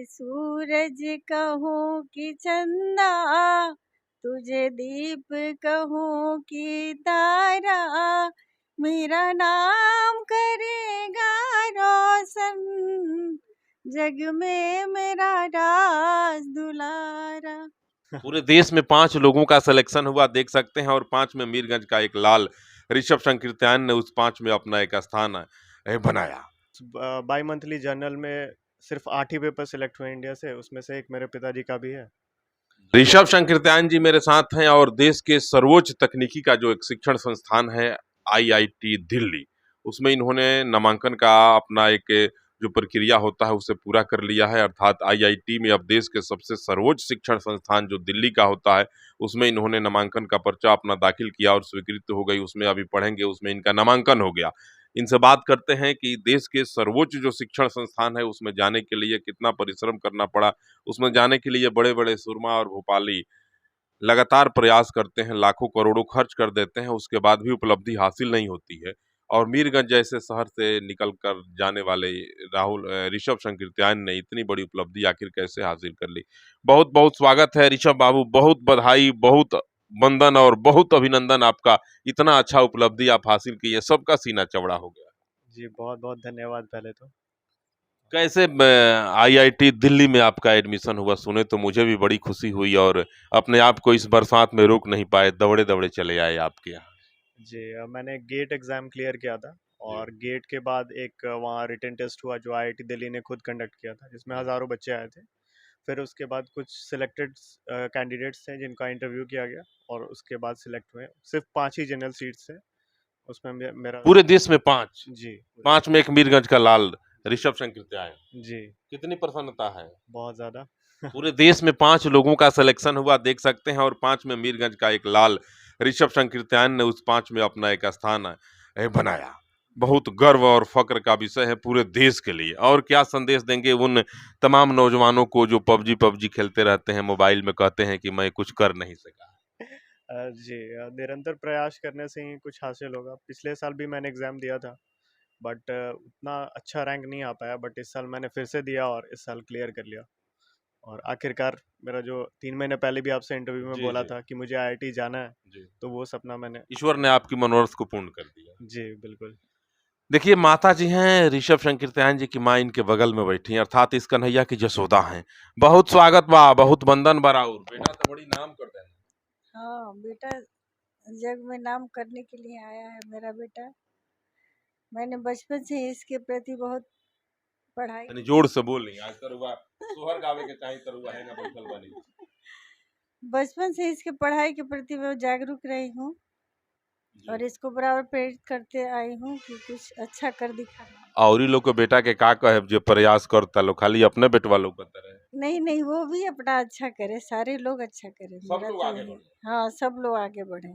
कि सूरज कहूँ कि चंदा, तुझे दीप कहूँ कि तारा, मेरा नाम करेगा रोशन, जग में मेरा राज दुलारा। पूरे देश में 5 लोगों का सिलेक्शन हुआ, देख सकते हैं, और 5 में मीरगंज का एक लाल ऋषभ शंकीर्तन ने उस 5 में अपना एक स्थान बनाया। बाई मंथली जर्नल में सिर्फ 8 ही पेपर सिलेक्ट हुए इंडिया से, उसमें से एक मेरे पिताजी का भी है। ऋषभ शंकीर्तन जी मेरे साथ हैं और देश के सर्वोच्च तकनीकी का जो एक शिक्षण संस्थान है आईआईटी दिल्ली, उसमें इन्होंने नामांकन का अपना एक जो प्रक्रिया होता है उसे पूरा कर लिया है। अर्थात आईआईटी में अब देश के सबसे सर्वोच्च शिक्षण संस्थान जो दिल्ली का होता है उसमें इन्होंने नामांकन का पर्चा अपना दाखिल किया और स्वीकृत हो गई। उसमें अभी पढ़ेंगे, उसमें इनका नामांकन हो गया। इनसे बात करते हैं कि देश के सर्वोच्च जो शिक्षण संस्थान है उसमें जाने के लिए कितना परिश्रम करना पड़ा, उसमें जाने के लिए बड़े बड़े सुरमा और भोपाली लगातार प्रयास करते हैं, लाखों करोड़ों खर्च कर देते हैं, उसके बाद भी उपलब्धि हासिल नहीं होती है। और मीरगंज जैसे शहर से निकल कर जाने वाले ऋषभ शंकीर्तन ने इतनी बड़ी उपलब्धि आखिर कैसे हासिल कर ली। बहुत बहुत स्वागत है ऋषभ बाबू, बहुत बधाई, बहुत वंदन और बहुत अभिनंदन आपका। इतना अच्छा उपलब्धि आप हासिल किए, सबका सीना चौड़ा हो गया। जी बहुत बहुत धन्यवाद। पहले तो कैसे आईआईटी दिल्ली में आपका एडमिशन हुआ? सुने तो मुझे भी बड़ी खुशी हुई और अपने आप को इस बरसात में रोक नहीं पाए, दौड़े दौड़े चले आए आपके यहाँ। जी मैंने गेट एग्ज़ाम क्लियर किया था और गेट के बाद एक वहाँ रिटन टेस्ट हुआ जो आईआईटी दिल्ली ने खुद कंडक्ट किया था, जिसमें हज़ारों बच्चे आए थे। फिर उसके बाद कुछ सिलेक्टेड कैंडिडेट्स थे जिनका इंटरव्यू किया गया और उसके बाद सिलेक्ट हुए। सिर्फ 5 ही जनरल सीट्स थे, उसमें मेरा पूरे देश में 5? जी 5 में एक मीरगंज का लाल ऋषभ शंकीर्तन। जी कितनी प्रसन्नता है। बहुत ज़्यादा। पूरे देश में 5 लोगों का सिलेक्शन हुआ, देख सकते हैं, और 5 में मीरगंज का एक लाल ऋषभ शंकीर्तन ने उस 5 में अपना एक स्थान बनाया। बहुत गर्व और फक्र का विषय है पूरे देश के लिए। और क्या संदेश देंगे उन तमाम नौजवानों को जो पबजी पबजी खेलते रहते हैं मोबाइल में, कहते हैं कि मैं कुछ कर नहीं सका? जी निरंतर प्रयास करने से ही कुछ हासिल होगा। पिछले साल भी मैंने एग्ज़ाम दिया था बट उतना अच्छा रैंक नहीं आ पाया, बट इस साल मैंने फिर से दिया और इस साल क्लियर कर लिया। और आखिरकार मेरा जो 3 महीने पहले भी आपसे इंटरव्यू में जी बोला जी था कि मुझे आईआईटी जाना है, जी। तो वो सपना मैंने ईश्वर ने आपकी मनोरथ को पूर्ण कर दिया। जी बिल्कुल। देखिए, माता जी हैं ऋषभ शंकीर्तन जी की माँ इनके बगल में बैठी हैं, अर्थात इस कन्हैया की जसोदा हैं। बहुत स्वागत बा, बहुत वंदन बा राउर। बेटा तो बड़ी नाम कर देना। हाँ बेटा, जग में नाम करने के लिए आया है मेरा बेटा। मैंने बचपन से ही इसके प्रति बहुत पढ़ाई यानी जोर से बोली, आज तरुआ सोहर गावे के चाही, तरुआ है ना बैठल बनी। बचपन से इसके पढ़ाई के प्रति मैं जागरूक रही हूँ और इसको बराबर प्रेरित करते आई हूँ कि कुछ अच्छा कर दिखाना। और लोग के बेटा के का कहे जो प्रयास करता लो, खाली अपने बेटवा लोग करता रहे। नहीं नहीं, वो भी अपना अच्छा करे, सारे लोग अच्छा करें, सब मेरा लोग तो आगे यही। बढ़े। हाँ, सब लोग आगे बढ़े।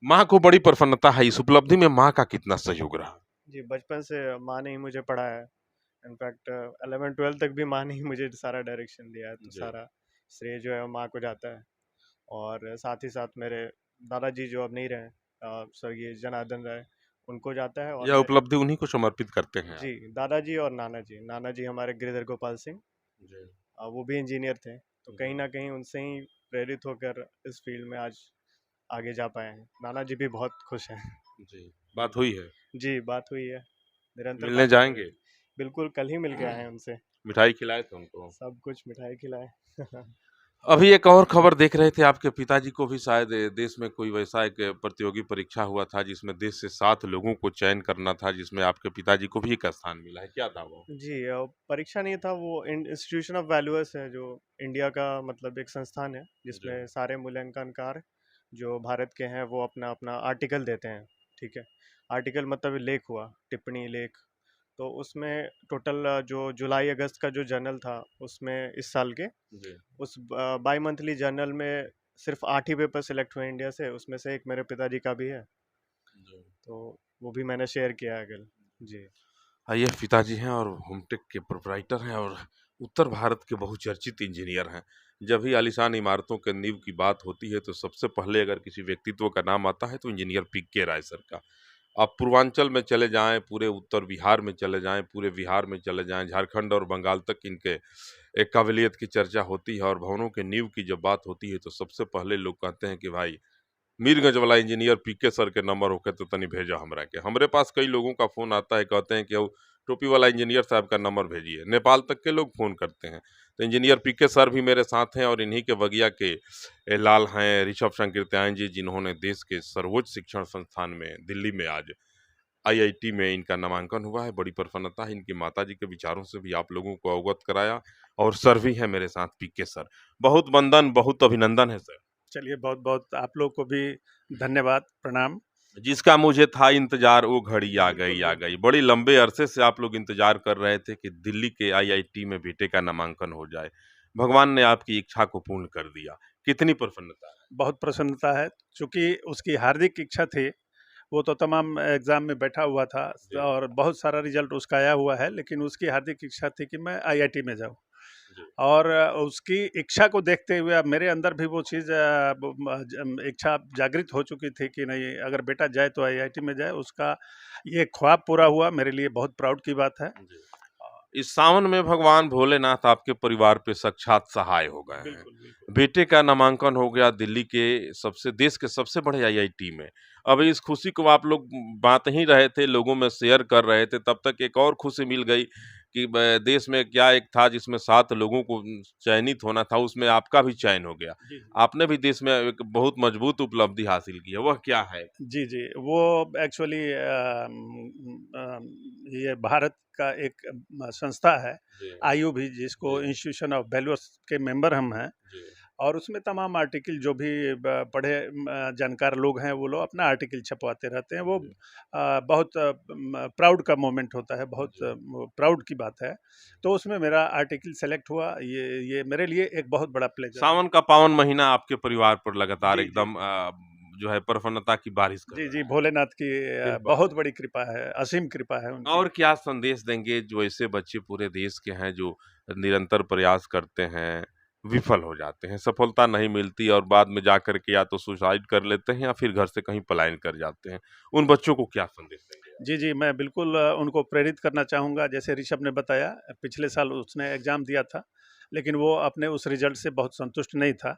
माँ को बड़ी प्रसन्नता है, इस उपलब्धि में माँ का कितना सहयोग रहा? जी बचपन से माँ ने ही मुझे पढ़ाया है। इनफैक्ट 11-12 तक भी माँ ने ही मुझे सारा डायरेक्शन दिया है, तो जी। सारा श्रेय जो है वो माँ को जाता है। और साथ ही साथ मेरे दादाजी जो अब नहीं रहे, स्वर्गीय जनार्दन राय, उनको जाता है। और यह उपलब्धि उन्हीं को समर्पित करते हैं जी आप? दादाजी और नाना जी हमारे गिरिधर गोपाल सिंह, जी। वो भी इंजीनियर थे, तो कहीं ना कहीं उनसे ही प्रेरित होकर इस फील्ड में आज आगे जा पाए हैं। नाना जी भी बहुत खुश हैं। जी, बात हुई है? जी बात हुई है, निरंतर मिलने बातचीत हुई जाएंगे? है। बिल्कुल कल ही मिल के आए हैं उनसे, मिठाई खिलाए थे उनको? सब कुछ मिठाई खिलाए। अभी एक और खबर देख रहे थे, आपके पिताजी को भी शायद देश में कोई वैसा एक प्रतियोगी परीक्षा हुआ था जिसमें देश से 7 लोगों को चयन करना था, जिसमें आपके पिताजी को भी एक स्थान मिला है। क्या था वो? जी परीक्षा नहीं था वो, इंस्टीट्यूशन ऑफ वैल्यूअर्स है जो इंडिया का मतलब एक संस्थान है जी। जिसमें सारे मूल्यांकनकार जो भारत के हैं वो अपना अपना आर्टिकल देते हैं। ठीक है, आर्टिकल मतलब लेख हुआ, टिप्पणी लेख। तो उसमें टोटल जो जुलाई अगस्त का जो जर्नल था उसमें इस साल के जी। उस बाई मंथली जर्नल में सिर्फ 8 ही पेपर सिलेक्ट हुए इंडिया से, उसमें से एक मेरे पिताजी का भी है, जी। तो वो भी मैंने शेयर किया है कल। जी ये पिताजी हैं और होमटेक के प्रोप्राइटर हैं और उत्तर भारत के बहुचर्चित इंजीनियर हैं। जब भी आलीशान इमारतों के नींव की बात होती है तो सबसे पहले अगर किसी व्यक्तित्व का नाम आता है तो इंजीनियर पी.के. राय सर का। आप पूर्वांचल में चले जाएं, पूरे उत्तर बिहार में चले जाएं, पूरे बिहार में चले जाएं, झारखंड और बंगाल तक इनके एक काबिलियत की चर्चा होती है और भवनों के नींव की जब बात होती है तो सबसे पहले लोग कहते हैं कि भाई मीरगंज वाला इंजीनियर पीके सर के नंबर होके तो तनी भेजा हमरा के। हमरे पास कई लोगों का फोन आता है, कहते हैं कि वो टोपी वाला इंजीनियर साहब का नंबर भेजिए। नेपाल तक के लोग फोन करते हैं। तो इंजीनियर पीके सर भी मेरे साथ हैं और इन्हीं के बगिया के लाल हैं ऋषभ शंकर जी, जिन्होंने देश के सर्वोच्च शिक्षण संस्थान में दिल्ली में आज आईआईटी में इनका नामांकन हुआ है। बड़ी प्रसन्नता है, इनकी माताजी के विचारों से भी आप लोगों को अवगत कराया। और सर भी हैं मेरे साथ, पीके सर। बहुत वंदन, बहुत अभिनंदन है सर। चलिए, बहुत बहुत आप लोग को भी धन्यवाद, प्रणाम। जिसका मुझे था इंतजार वो घड़ी आ गई। बड़ी लंबे अरसे से आप लोग इंतजार कर रहे थे कि दिल्ली के आईआईटी में बेटे का नामांकन हो जाए। भगवान ने आपकी इच्छा को पूर्ण कर दिया। कितनी प्रसन्नता है। बहुत प्रसन्नता है, चूँकि उसकी हार्दिक इच्छा थी। वो तो तमाम एग्ज़ाम में बैठा हुआ था जी। और बहुत सारा रिज़ल्ट उसका आया हुआ है, लेकिन उसकी हार्दिक इच्छा थी कि मैं आईआईटी में जाऊँ। जी। और उसकी इच्छा को देखते हुए अब मेरे अंदर भी वो चीज़ इच्छा जागृत हो चुकी थी कि नहीं, अगर बेटा जाए तो आईआईटी में जाए। उसका ये ख्वाब पूरा हुआ, मेरे लिए बहुत प्राउड की बात है। जी। इस सावन में भगवान भोलेनाथ आपके परिवार पे साक्षात सहाय हो गए हैं। बिल्कुल, बिल्कुल। बेटे का नामांकन हो गया दिल्ली के देश के सबसे बड़े आईआईटी में। अब इस खुशी को आप लोग बांट ही रहे थे, लोगों में शेयर कर रहे थे, तब तक एक और खुशी मिल गई कि देश में क्या एक था जिसमें 7 लोगों को चयनित होना था, उसमें आपका भी चयन हो गया। जी, जी। आपने भी देश में एक बहुत मजबूत उपलब्धि हासिल की है, वह क्या है? जी, जी। वो एक्चुअली ये भारत का एक संस्था है, जी, आईयूबी, जिसको जी, इंस्टीट्यूशन ऑफ वैल्यूज़ के मेंबर हम हैं। जी, और उसमें तमाम आर्टिकल जो भी पढ़े जानकार लोग हैं, वो लोग अपना आर्टिकल छपवाते रहते हैं। वो जी, बहुत प्राउड का मोमेंट होता है, बहुत जी। प्राउड की बात है। तो उसमें मेरा आर्टिकल सेलेक्ट हुआ, ये मेरे लिए एक बहुत बड़ा प्लेजर है। सावन का पावन महीना आपके परिवार पर लगातार जी, जी, एकदम जी। जो है प्रसन्नता की बारिश कर जी, रहा जी, है। भोलेनाथ की कृपा बहुत है। बड़ी कृपा है, असीम कृपा है उनकी। और क्या संदेश देंगे जो ऐसे बच्चे पूरे देश के हैं जो निरंतर प्रयास करते हैं, विफल हो जाते हैं, सफलता नहीं मिलती और बाद में जाकर के या तो सुसाइड कर लेते हैं या फिर घर से कहीं पलायन कर जाते हैं। उन बच्चों को क्या संदेश देंगे आप? जी, जी, मैं बिल्कुल उनको प्रेरित करना चाहूँगा। जैसे ऋषभ ने बताया, पिछले साल उसने एग्ज़ाम दिया था, लेकिन वो अपने उस रिज़ल्ट से बहुत संतुष्ट नहीं था।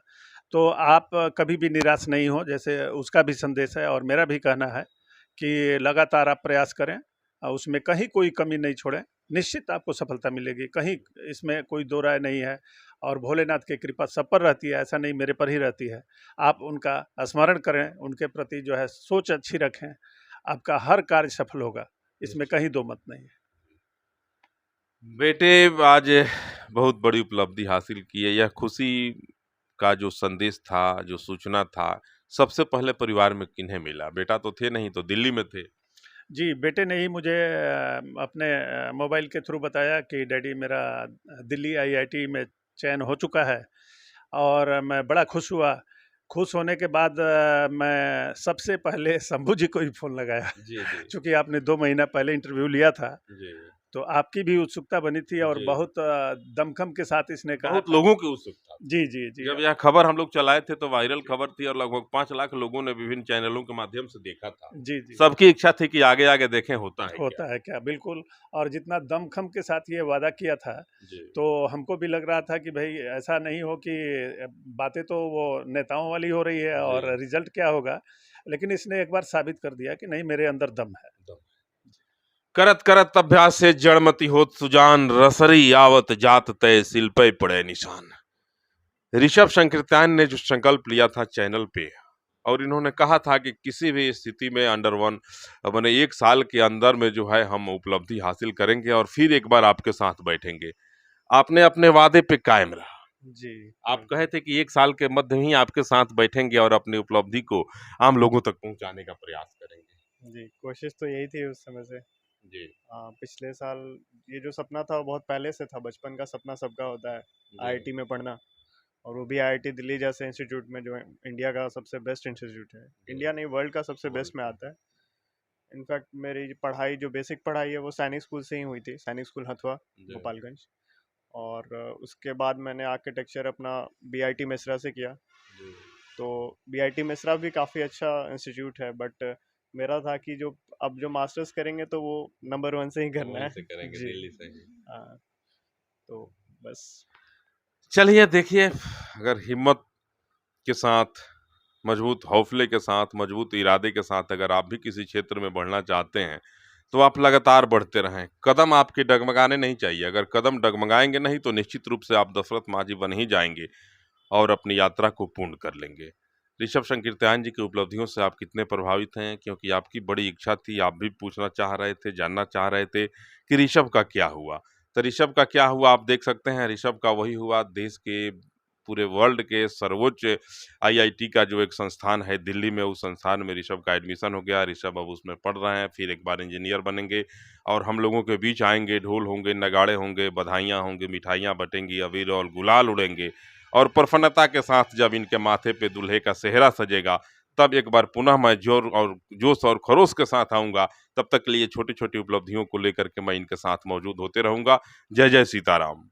तो आप कभी भी निराश नहीं हों, जैसे उसका भी संदेश है और मेरा भी कहना है कि लगातार आप प्रयास करें, उसमें कहीं कोई कमी नहीं छोड़ें, निश्चित आपको सफलता मिलेगी, कहीं इसमें कोई दो राय नहीं है। और भोलेनाथ की कृपा सब पर रहती है, ऐसा नहीं मेरे पर ही रहती है। आप उनका स्मरण करें, उनके प्रति जो है सोच अच्छी रखें, आपका हर कार्य सफल होगा, इसमें कहीं दो मत नहीं है। बेटे, आज बहुत बड़ी उपलब्धि हासिल की है। यह खुशी का जो संदेश था, जो सूचना था, सबसे पहले परिवार में किन्हें मिला? बेटा तो थे नहीं, तो दिल्ली में थे। जी, बेटे ने ही मुझे अपने मोबाइल के थ्रू बताया कि डैडी, मेरा दिल्ली आईआईटी में चयन हो चुका है। और मैं बड़ा खुश हुआ। खुश होने के बाद मैं सबसे पहले शंभू जी को ही फ़ोन लगाया। जी, जी। चूँकि आपने 2 महीना पहले इंटरव्यू लिया था, जी, तो आपकी भी उत्सुकता बनी थी और जी। बहुत दमखम के साथ इसने कहा बहुत था। लोगों की उत्सुकता थी। जी, जी, जी। जब यह खबर हम लोग चलाए थे तो वायरल खबर थी और लगभग 5 लाख लोगों ने विभिन्न चैनलों के माध्यम से देखा था। जी, जी। सबकी इच्छा थी कि आगे-आगे देखें होता है क्या? होता है क्या? बिल्कुल। और जितना दमखम के साथ ये वादा किया था, जी। तो हमको भी लग रहा था कि भई ऐसा नहीं हो कि बातें तो वो नेताओं वाली हो रही है और जी। रिज़ल्ट क्या होगा। लेकिन इसने एक बार साबित कर दिया कि नहीं, मेरे अंदर दम है। करत करत अभ्यास से जड़मति होत सुजान, रसरी आवत जात तय सिल पे पड़े निशान। ऋषभ शंकरत्यान ने जो संकल्प लिया था चैनल पे, और इन्होंने कहा था कि किसी भी स्थिति में अंडर वन मैंने 1 साल के अंदर में जो है हम उपलब्धि हासिल करेंगे और फिर एक बार आपके साथ बैठेंगे। आपने अपने वादे पे कायम रहा। जी, आप कहे थे कि 1 साल के मध्य ही आपके साथ बैठेंगे और अपनी उपलब्धि को आम लोगों तक पहुंचाने का प्रयास करेंगे। जी, कोशिश तो यही थी उस समय से। जी, पिछले साल ये जो सपना था वो बहुत पहले से था, बचपन का सपना सबका होता है, जी, आईआईटी में पढ़ना। और वो भी आईआईटी दिल्ली जैसे इंस्टीट्यूट में, जो इंडिया का सबसे बेस्ट इंस्टीट्यूट है, जी। इंडिया नहीं वर्ल्ड का सबसे वर्ल्ड बेस्ट में का। आता है। इनफैक्ट मेरी पढ़ाई, जो बेसिक पढ़ाई है, वो सैनिक स्कूल से ही हुई थी, सैनिक स्कूल हथुआ, जी, गोपालगंज। और उसके बाद मैंने आर्किटेक्चर अपना बीआईटी मिश्रा से किया। जी। तो बीआईटी मिश्रा भी काफ़ी अच्छा इंस्टीट्यूट है, बट मेरा था कि जो अब जो मास्टर्स करेंगे तो वो नंबर 1 से ही करना वहीं है। से करेंगे, जी। दिल्ली से ही। हाँ, तो बस। चलिए देखिए, अगर हिम्मत के साथ, मजबूत हौसले के साथ, मजबूत इरादे के साथ अगर आप भी किसी क्षेत्र में बढ़ना चाहते हैं, तो आप लगातार बढ़ते रहें। कदम आपके डगमगाने नहीं चाहिए। अगर कदम डगमगाएंगे नहीं तो निश्चित रूप से आप दशरथ मांझी बन ही जाएंगे और अपनी यात्रा को पूर्ण कर लेंगे। ऋषभ शंकीर्तयान जी की उपलब्धियों से आप कितने प्रभावित हैं? क्योंकि आपकी बड़ी इच्छा थी, आप भी पूछना चाह रहे थे, जानना चाह रहे थे कि ऋषभ का क्या हुआ? तो ऋषभ का क्या हुआ आप देख सकते हैं। ऋषभ का वही हुआ, देश के पूरे वर्ल्ड के सर्वोच्च आईआईटी का जो एक संस्थान है दिल्ली में, उस संस्थान में ऋषभ का एडमिशन हो गया। ऋषभ अब उसमें पढ़ रहे हैं, फिर एक बार इंजीनियर बनेंगे और हम लोगों के बीच आएंगे। ढोल होंगे, नगाड़े होंगे, बधाइयाँ होंगी, मिठाइयाँ बटेंगी, अबीर और गुलाल उड़ेंगे और प्रसन्नता के साथ जब इनके माथे पे दूल्हे का सेहरा सजेगा, तब एक बार पुनः मैं जोश और खरोश के साथ आऊँगा। तब तक के लिए छोटी-छोटी उपलब्धियों को लेकर के मैं इनके साथ मौजूद होते रहूँगा। जय जय सीताराम।